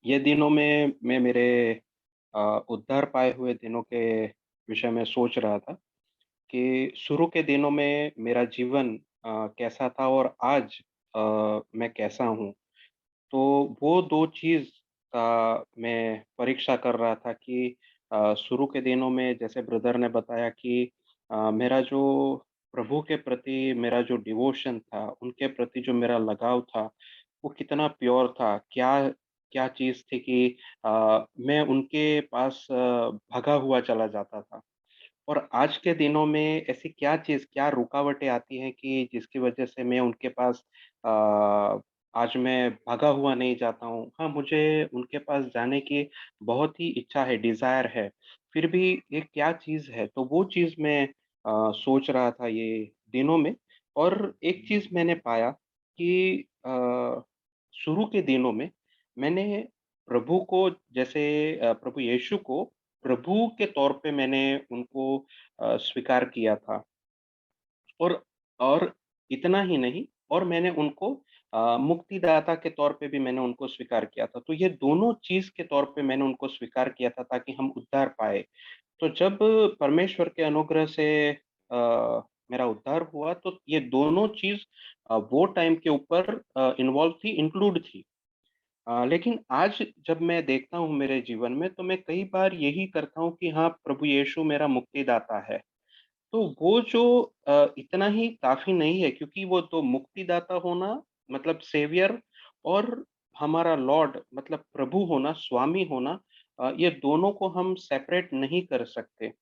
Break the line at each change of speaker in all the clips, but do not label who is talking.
ये दिनों में मैं मेरे उद्धार पाए हुए दिनों के विषय में सोच रहा था कि शुरू के दिनों में मेरा जीवन कैसा था और आज मैं कैसा हूँ। तो वो 2 चीज़ का मैं परीक्षा कर रहा था कि शुरू के दिनों में जैसे ब्रदर ने बताया कि मेरा जो प्रभु के प्रति मेरा जो डिवोशन था, उनके प्रति जो मेरा लगाव था, वो कितना प्योर था। क्या क्या चीज़ थी कि मैं उनके पास भगा हुआ चला जाता था। और आज के दिनों में ऐसी क्या चीज़, क्या रुकावटें आती हैं कि जिसकी वजह से मैं उनके पास अ, आज मैं भागा हुआ नहीं जाता हूँ। हाँ, मुझे उनके पास जाने की बहुत ही इच्छा है, डिज़ायर है। फिर भी ये क्या चीज़ है? तो वो चीज़ मैं सोच रहा था ये दिनों में और एक चीज़ मैंने पाया कि शुरू के दिनों में मैंने प्रभु को जैसे प्रभु यीशु को प्रभु के तौर पे मैंने उनको स्वीकार किया था और और इतना ही नहीं और मैंने उनको मुक्तिदाता के तौर पे भी मैंने उनको स्वीकार किया था। तो ये दोनों चीज़ के तौर पे मैंने उनको स्वीकार किया था ताकि हम उद्धार पाएँ। तो जब परमेश्वर के अनुग्रह से मेरा उद्धार हुआ तो ये दोनों चीज़ वो टाइम के ऊपर इन्वॉल्व थी, इंक्लूड थी। लेकिन आज जब मैं देखता हूँ मेरे जीवन में तो मैं कई बार यही करता हूँ कि हाँ, प्रभु यीशु मेरा मुक्तिदाता है। तो वो जो इतना ही काफ़ी नहीं है क्योंकि वो तो मुक्तिदाता होना मतलब सेवियर और हमारा लॉर्ड मतलब प्रभु होना, स्वामी होना ये दोनों को हम सेपरेट नहीं कर सकते।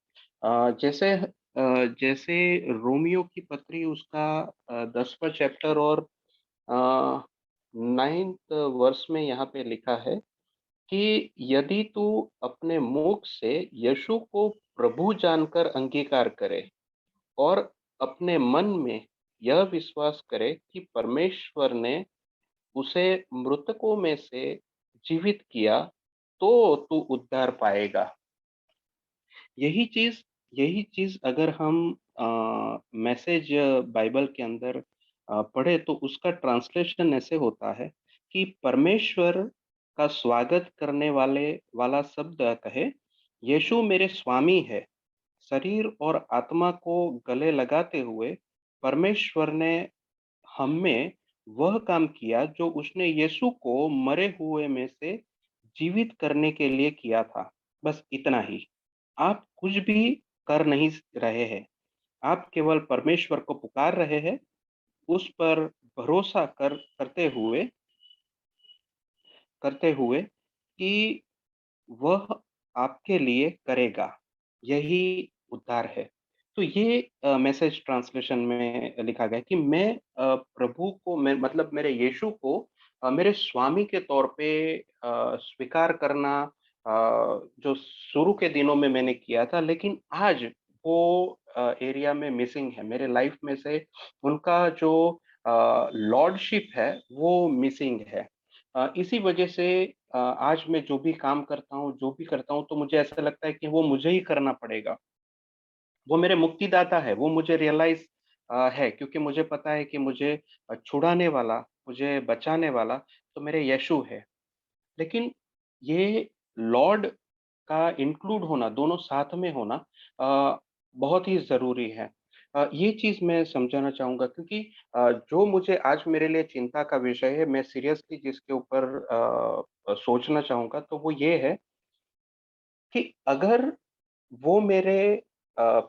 जैसे रोमियो की पत्री उसका 10वाँ चैप्टर और अ, 9th वर्स में यहाँ पे लिखा है कि यदि तू अपने मुख से यीशु को प्रभु जानकर अंगीकार करे और अपने मन में यह विश्वास करे कि परमेश्वर ने उसे मृतकों में से जीवित किया, तो तू उद्धार पाएगा। यही चीज़ यही चीज़ अगर हम मैसेज बाइबल के अंदर पढ़े तो उसका ट्रांसलेशन ऐसे होता है कि परमेश्वर का स्वागत करने वाला शब्द कहे, यीशु मेरे स्वामी है। शरीर और आत्मा को गले लगाते हुए परमेश्वर ने हम में वह काम किया जो उसने यीशु को मरे हुए में से जीवित करने के लिए किया था। बस इतना ही। आप कुछ भी कर नहीं रहे हैं। आप केवल परमेश्वर को पुकार रहे हैं, उस पर भरोसा करते हुए कि वह आपके लिए करेगा। यही उद्धार है। तो ये मैसेज ट्रांसलेशन में लिखा गया है कि मैं प्रभु को मैं मतलब मेरे यीशु को मेरे स्वामी के तौर पे स्वीकार करना जो शुरू के दिनों में मैंने किया था, लेकिन आज वो एरिया में मिसिंग है। मेरे लाइफ में से उनका जो लॉर्डशिप है, वो मिसिंग है। इसी वजह से आज मैं जो भी काम करता हूँ, जो भी करता हूँ, तो मुझे ऐसा लगता है कि वो मुझे ही करना पड़ेगा। वो मेरे मुक्तिदाता है, वो मुझे रियलाइज़ है क्योंकि मुझे पता है कि मुझे छुड़ाने वाला, मुझे बचाने वाला तो मेरे यीशु है। लेकिन ये लॉर्ड का इंक्लूड होना, दोनों साथ में होना बहुत ही ज़रूरी है। ये चीज़ मैं समझाना चाहूँगा क्योंकि जो मुझे आज मेरे लिए चिंता का विषय है, मैं सीरियसली जिसके ऊपर सोचना चाहूँगा, तो वो ये है कि अगर वो मेरे अ,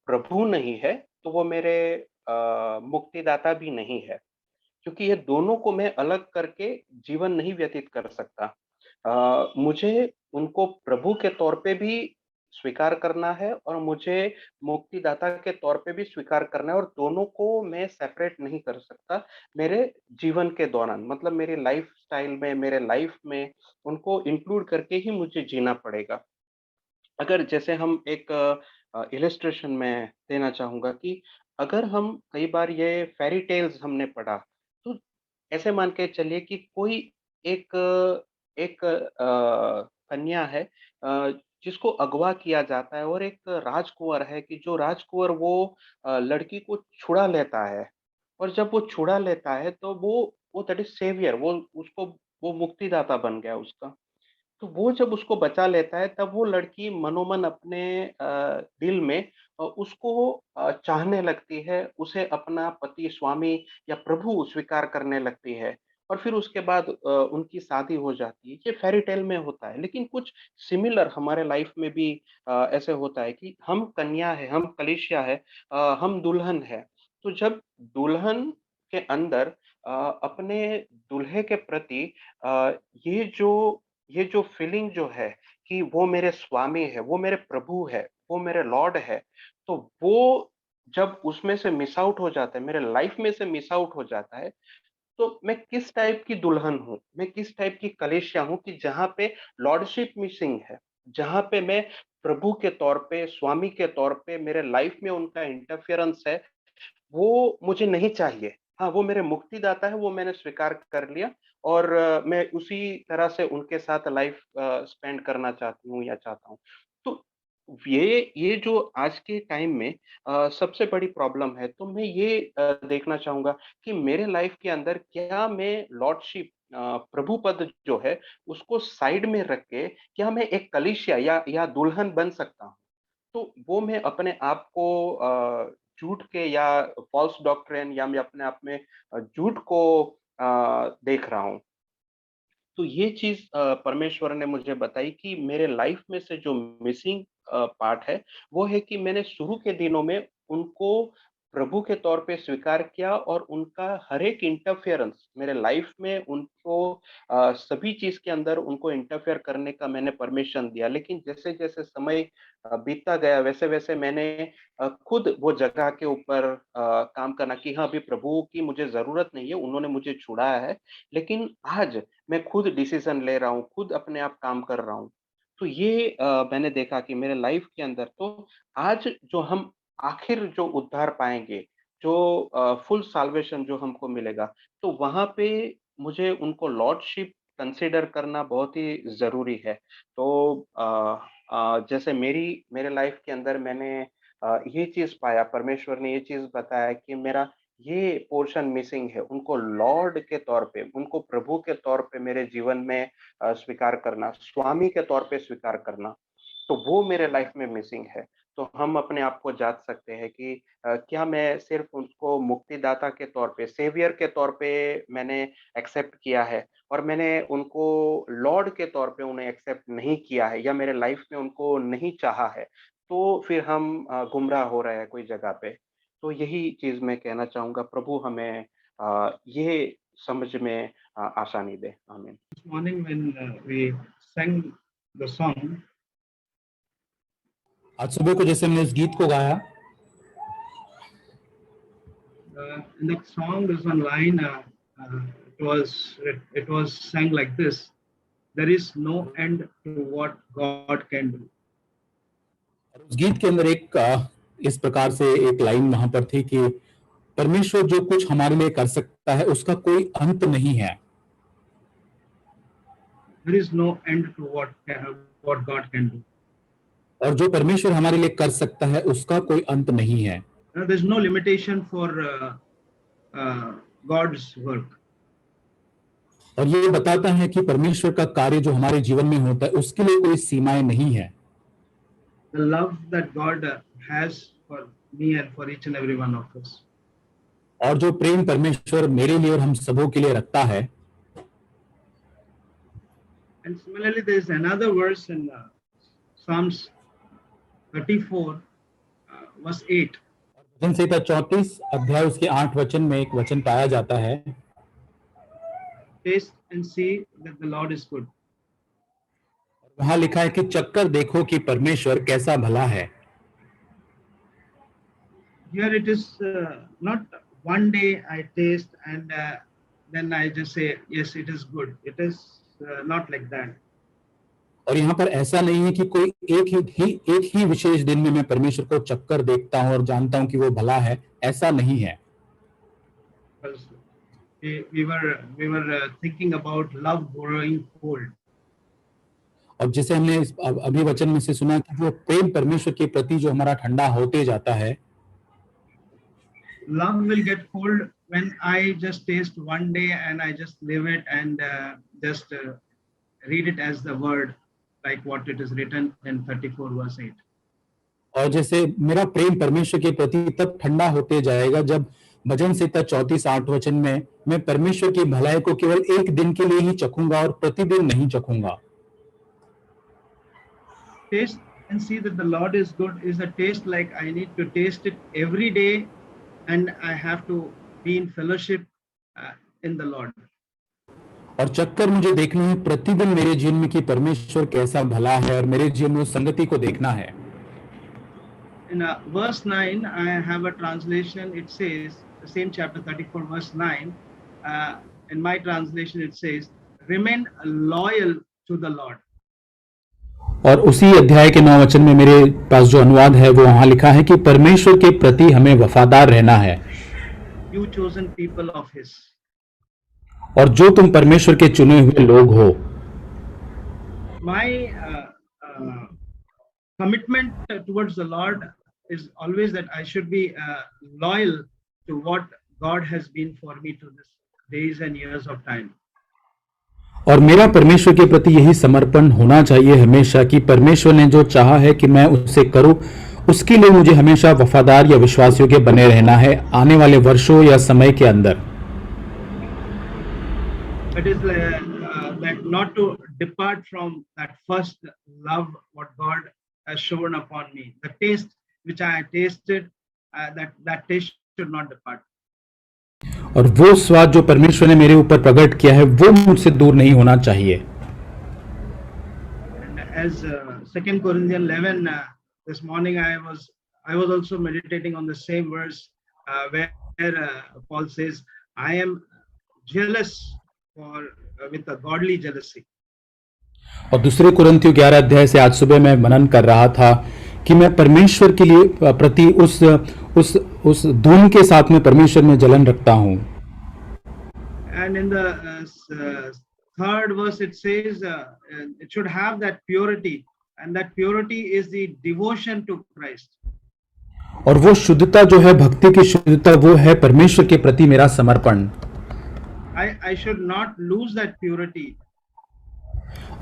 प्रभु नहीं है, तो वो मेरे मुक्तिदाता भी नहीं है। क्योंकि ये दोनों को मैं अलग करके जीवन नहीं व्यतीत कर सकता। मुझे उनको प्रभु के तौर पे भी स्वीकार करना है और मुझे मुक्तिदाता के तौर पे भी स्वीकार करना है और दोनों को मैं सेपरेट नहीं कर सकता मेरे जीवन के दौरान। मतलब मेरी लाइफ़स्टाइल में, मेरे लाइफ़ में उनको इंक्लूड करके ही मुझे जीना पड़ेगा। अगर जैसे हम एक इलस्ट्रेशन मैं देना चाहूँगा कि अगर हम कई बार ये फ़ेयरी टेल्स हमने पढ़ा, तो ऐसे मान के चलिए कि कोई एक एक कन्या है जिसको अगवा किया जाता है और एक राजकुँवर है कि जो राजकुँवर वो लड़की को छुड़ा लेता है और जब वो छुड़ा लेता है तो वो दैट इज़ सेवियर वो उसको वो मुक्तिदाता बन गया उसका। तो वो जब उसको बचा लेता है, तब वो लड़की मनोमन अपने दिल में उसको चाहने लगती है, उसे अपना पति, स्वामी या प्रभु स्वीकार करने लगती है और फिर उसके बाद उनकी शादी हो जाती है। ये फ़ेयरी टेल में होता है, लेकिन कुछ सिमिलर हमारे लाइफ़ में भी ऐसे होता है कि हम कन्या हैं, हम कलीसिया है, हम दुल्हन हैं। तो जब दुल्हन के अंदर अ, अपने दूल्हे के प्रति अ, ये जो ये जो फीलिंग जो है कि वो मेरे स्वामी है, वो मेरे प्रभु है, वो मेरे लॉर्ड है, तो वो जब उसमें से मिस आउट हो जाता है, मेरे लाइफ में से मिस आउट हो जाता है, तो मैं किस टाइप की दुल्हन हूँ, मैं किस टाइप की कलीसिया हूँ कि जहाँ पे लॉर्डशिप मिसिंग है, जहाँ पे मैं प्रभु के तौर पे, स्वामी के तौर पे मेरे लाइफ में उनका इंटरफेरेंस है, वो मुझे नहीं चाहिए। हाँ, वो मेरे मुक्तिदाता है, वो मैंने स्वीकार कर लिया और मैं उसी तरह से उनके साथ लाइफ़ स्पेंड करना चाहती हूँ या चाहता हूँ। तो ये जो आज के टाइम में सबसे बड़ी प्रॉब्लम है, तो मैं ये देखना चाहूँगा कि मेरे लाइफ़ के अंदर क्या मैं लॉर्डशिप प्रभु पद जो है, उसको साइड में रख के, क्या मैं एक कलीसिया या दुल्हन बन सकता हूँ? तो वो मैं अपने आप को झूठ के या फ़ॉल्स डॉक्ट्रिन या मैं अपने आप में झूठ को देख रहा हूँ। तो ये चीज़ परमेश्वर ने मुझे बताई कि मेरे लाइफ़ में से जो मिसिंग पार्ट है, वो है कि मैंने शुरू के दिनों में उनको प्रभु के तौर पे स्वीकार किया और उनका हर एक इंटरफेरेंस मेरे लाइफ़ में उनको सभी चीज़ के अंदर उनको इंटरफेयर करने का मैंने परमिशन दिया। लेकिन जैसे-जैसे समय बीतता गया, वैसे-वैसे मैंने खुद वो जगह के ऊपर काम करना कि हाँ, अभी प्रभु की मुझे ज़रूरत नहीं है, उन्होंने मुझे छुड़ाया है। लेकिन आज मैं खुद डिसीज़न ले रहा हूँ, खुद अपने आप काम कर रहा हूँ। तो ये मैंने देखा कि मेरे लाइफ़ के अंदर तो आज जो हम आखिर जो उद्धार पाएँगे, जो फुल साल्वेशन जो हमको मिलेगा, तो वहाँ पे मुझे उनको लॉर्डशिप कंसीडर करना बहुत ही ज़रूरी है। तो जैसे मेरे लाइफ़ के अंदर मैंने ये चीज़ पाया, परमेश्वर ने ये चीज़ बताया कि मेरा ये पोर्शन मिसिंग है, उनको लॉर्ड के तौर पे, उनको प्रभु के तौर पे मेरे जीवन में स्वीकार करना, स्वामी के तौर पे स्वीकार करना, तो वो मेरे लाइफ में मिसिंग है। तो हम अपने आप को जाँच सकते हैं कि क्या मैं सिर्फ़ उनको मुक्तिदाता के तौर पे, सेवियर के तौर पे मैंने एक्सेप्ट किया है और मैंने उनको लॉर्ड के तौर पे उन्हें एक्सेप्ट नहीं किया है या मेरे लाइफ में उनको नहीं चाहा है, तो फिर हम गुमराह हो रहे हैं कोई जगह पे। तो यही चीज़ मैं कहना चाहूँगा, प्रभु हमें ये समझ में आसानी दे। आमीन।
This morning when we sang the song,
आज सुबह को जैसे हमने इस गीत को गाया,
in that song there's one line. It was sang like this: "There is no end to what God can do."
और उस गीत के अंदर एक इस प्रकार से एक लाइन वहां पर थी कि परमेश्वर जो कुछ हमारे लिए कर सकता है उसका कोई अंत नहीं है।
There is no end to what God can do.
और जो परमेश्वर हमारे लिए कर सकता है उसका कोई अंत नहीं है।
There's no limitation for God's work.
और ये बताता है कि परमेश्वर का कार्य जो हमारे जीवन में होता है उसके लिए कोई सीमाएं नहीं है।
The love that God has for me and for each and every one of us.
और जो प्रेम परमेश्वर मेरे लिए और हम सबों के लिए रखता है।
And similarly, there is another verse in Psalms 34, verse 8.
भजन संहिता 34 अध्याय उसके 8 वचन में एक वचन पाया जाता है,
Taste and see that the Lord is good.
वहां लिखा है कि चक्कर देखो कि परमेश्वर कैसा भला है।
Here it is not one day I taste and then I just say, yes, it is good. It is not like that.
और यहाँ पर ऐसा नहीं है कि कोई एक ही विशेष दिन में मैं परमेश्वर को चक्कर देखता हूं और जानता हूं कि वो भला है, ऐसा नहीं है।
Because we were thinking about love growing cold.
और जैसे हमने अभी वचन में से सुना कि वो प्रेम परमेश्वर के प्रति जो हमारा ठंडा होते जाता है,
Love will get cold when I just taste one day and I just live it and just read it as the word, like what it is written in 34 verse 8.
और जैसे मेरा प्रेम परमेश्वर के प्रति तब ठंडा होते जाएगा जब भजन संहिता 34:8 वचन में मैं परमेश्वर की भलाई को केवल एक दिन के लिए ही चखूंगा और प्रतिदिन नहीं चखूंगा।
Taste and see that the Lord is good is a taste like I need to taste it every day, and I have to be in fellowship in the Lord.
और चक्कर मुझे देखना है प्रतिदिन मेरे जीवन में कि परमेश्वर कैसा भला है और मेरे जीवन में उस संगति को देखना है।
In verse 9, I have a translation. It says, the same chapter 34, verse 9. In my translation, it says, "Remain loyal to the Lord."
और उसी अध्याय के 9 वचन में मेरे पास जो अनुवाद है वो वहां लिखा है कि परमेश्वर के प्रति हमें वफादार रहना है।
You chosen people of His.
और जो तुम परमेश्वर के चुने हुए लोग हो।
My commitment towards the Lord is always that I should be loyal to what God has been for me to this days and years of time.
और मेरा परमेश्वर के प्रति यही समर्पण होना चाहिए हमेशा कि परमेश्वर ने जो चाहा है कि मैं उससे करूं, उसके लिए मुझे हमेशा वफादार या विश्वास योग्य बने रहना है आने वाले वर्षों या समय के अंदर।
It is that not to depart from that first love what God has shown upon me. The taste which I tasted, that taste should not depart.
और वो स्वाद जो परमेश्वर ने मेरे ऊपर प्रकट किया है वो मुझसे दूर नहीं होना चाहिए।
And as 2 Corinthians 11, this morning I was also meditating on the same verse where Paul says, "I am jealous with a godly jealousy."
और दूसरे कुरिन्थियों 11 अध्याय से आज सुबह मैं मनन कर रहा था कि मैं परमेश्वर के लिए प्रति उस धुन के साथ में परमेश्वर में जलन रखता हूं।
And in the third verse it says it should have that purity, and that purity is the devotion to Christ.
और वो शुद्धता जो है, भक्ति की शुद्धता, वो है परमेश्वर के प्रति मेरा समर्पण।
I should not lose that purity.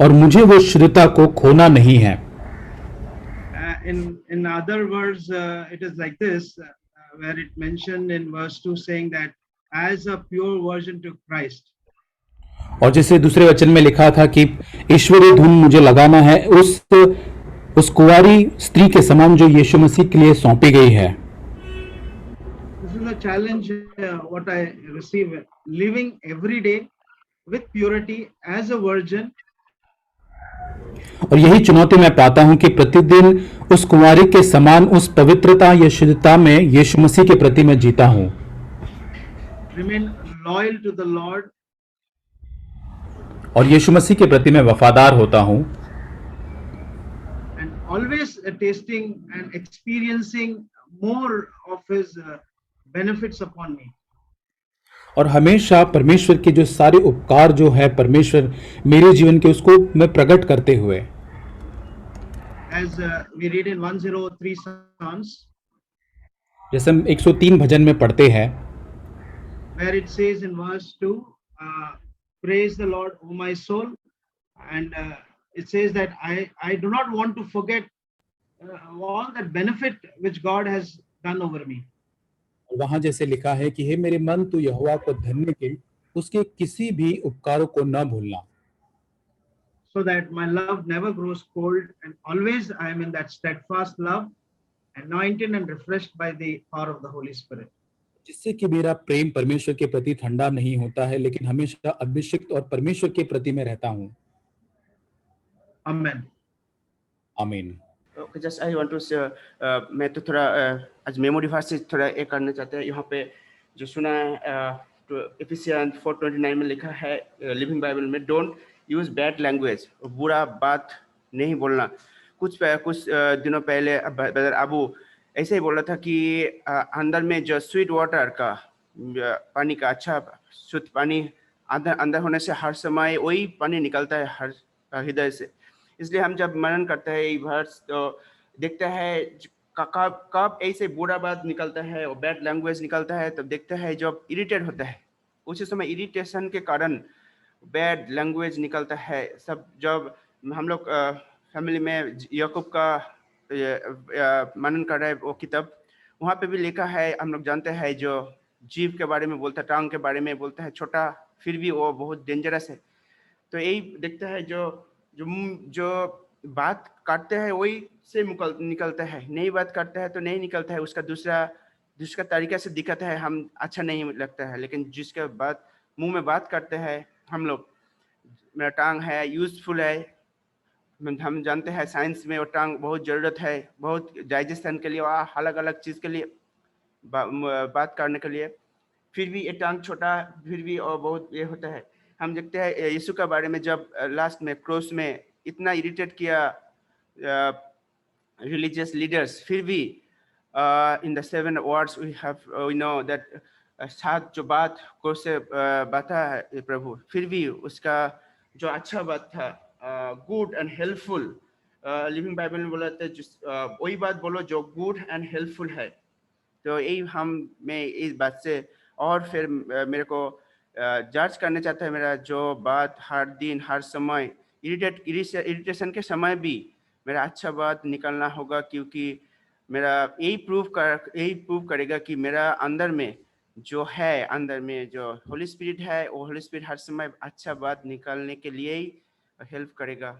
और मुझे वो शुद्धता को खोना नहीं है।
In other words, it is like this, where it mentioned in verse 2 saying that as a pure virgin to Christ.
और जैसे दूसरे वचन में लिखा था कि ईश्वरीय धुन मुझे लगाना है उस कुंवारी स्त्री के समान जो यीशु मसीह के लिए सौंपी गई है।
This is a challenge what I receive, living every day with purity as a virgin.
और यही चुनौती मैं पाता हूं कि प्रतिदिन उस कुंवारी के समान उस पवित्रता या शुद्धता में यीशु मसीह के प्रति मैं जीता हूं।
Remain loyal to the Lord.
और यीशु मसीह के प्रति मैं वफादार होता हूं।
And always tasting and experiencing more of His benefits upon me.
और हमेशा परमेश्वर के जो सारे उपकार जो है परमेश्वर मेरे जीवन के, उसको मैं प्रकट करते हुए।
As we read in 103 Psalms,
जैसे हम 103 भजन में पढ़ते हैं,
where it says in verse 2, praise the Lord, O my soul, and it says that I do not want to forget all that benefit which God has done over me.
वहां जैसे लिखा है कि हे मेरे मन, तू यहोवा को धन्य के उसके किसी भी उपकारों को न भूलना।
So that my love never grows cold, and always I am in that steadfast love, anointed and refreshed by the power of the Holy Spirit.
जिससे कि मेरा प्रेम परमेश्वर के प्रति ठंडा नहीं होता है, लेकिन हमेशा अभिषिक्त और परमेश्वर के प्रति मैं रहता हूँ।
Amen.
आमीन।
Okay, just I want to say, मैं तो थोड़ा आज मेमोरी वर्स से थोड़ा एक करना चाहते हैं। यहाँ पे जो सुना है तो एफिसियंस 4:29 में लिखा है लिविंग बाइबल में, डोंट यूज बैड लैंग्वेज, बुरा बात नहीं बोलना। कुछ दिनों पहले ब्रदर अबू ऐसे ही बोला था कि अंदर में जो स्वीट वाटर का पानी का अच्छा शुद्ध पानी अंदर होने से हर समय वही पानी निकलता है हर हृदय से। इसलिए हम जब मनन करते हैं वर्स तो देखते हैं कब ऐसे बुरा बात निकलता है और बैड लैंग्वेज निकलता है, तब देखते हैं जब इरिटेट होता है, उसी समय इरिटेशन के कारण बैड लैंग्वेज निकलता है सब। जब हम लोग फैमिली में याकूब का मनन कर रहे हैं वो किताब, वहाँ पे भी लिखा है, हम लोग जानते हैं जो जीव के बारे में बोलता है, टांग के बारे में बोलता है, छोटा फिर भी वो बहुत डेंजरस है। तो यही देखता है जो जो जो बात काटते हैं वही से निकलता है, नई बात करता है तो नहीं निकलता है, उसका दूसरा तरीका से दिखाता है, हम अच्छा नहीं लगता है। लेकिन जिसके बात मुंह में बात करते हैं हम लोग, मेरा टांग है यूजफुल है, हम जानते हैं साइंस में वो टांग बहुत ज़रूरत है, बहुत डाइजेशन के लिए और अलग अलग चीज़ के लिए बात करने के लिए। फिर भी ये टांग छोटा फिर भी और बहुत ये होता है। हम देखते हैं यीशु के बारे में, जब लास्ट में क्रॉस में इतना इरिटेट किया religious leaders, फिर भी in the 7 words we know that 7 जो बात को से बाता है प्रभु, फिर भी उसका जो अच्छा बात था good and helpful, living Bible में बोला था वही बात बोलो जो गुड एंड हेल्पफुल है। तो यही मैं इस बात से और फिर मेरे को जज करना चाहता है, मेरा जो बात हर दिन हर समय इरिटेशन के समय भी मेरा अच्छा बात निकलना होगा, क्योंकि मेरा यही प्रूव करेगा कि मेरा अंदर में जो होली स्पिरिट है, वो होली स्पिरिट हर समय अच्छा बात निकालने के लिए ही हेल्प करेगा।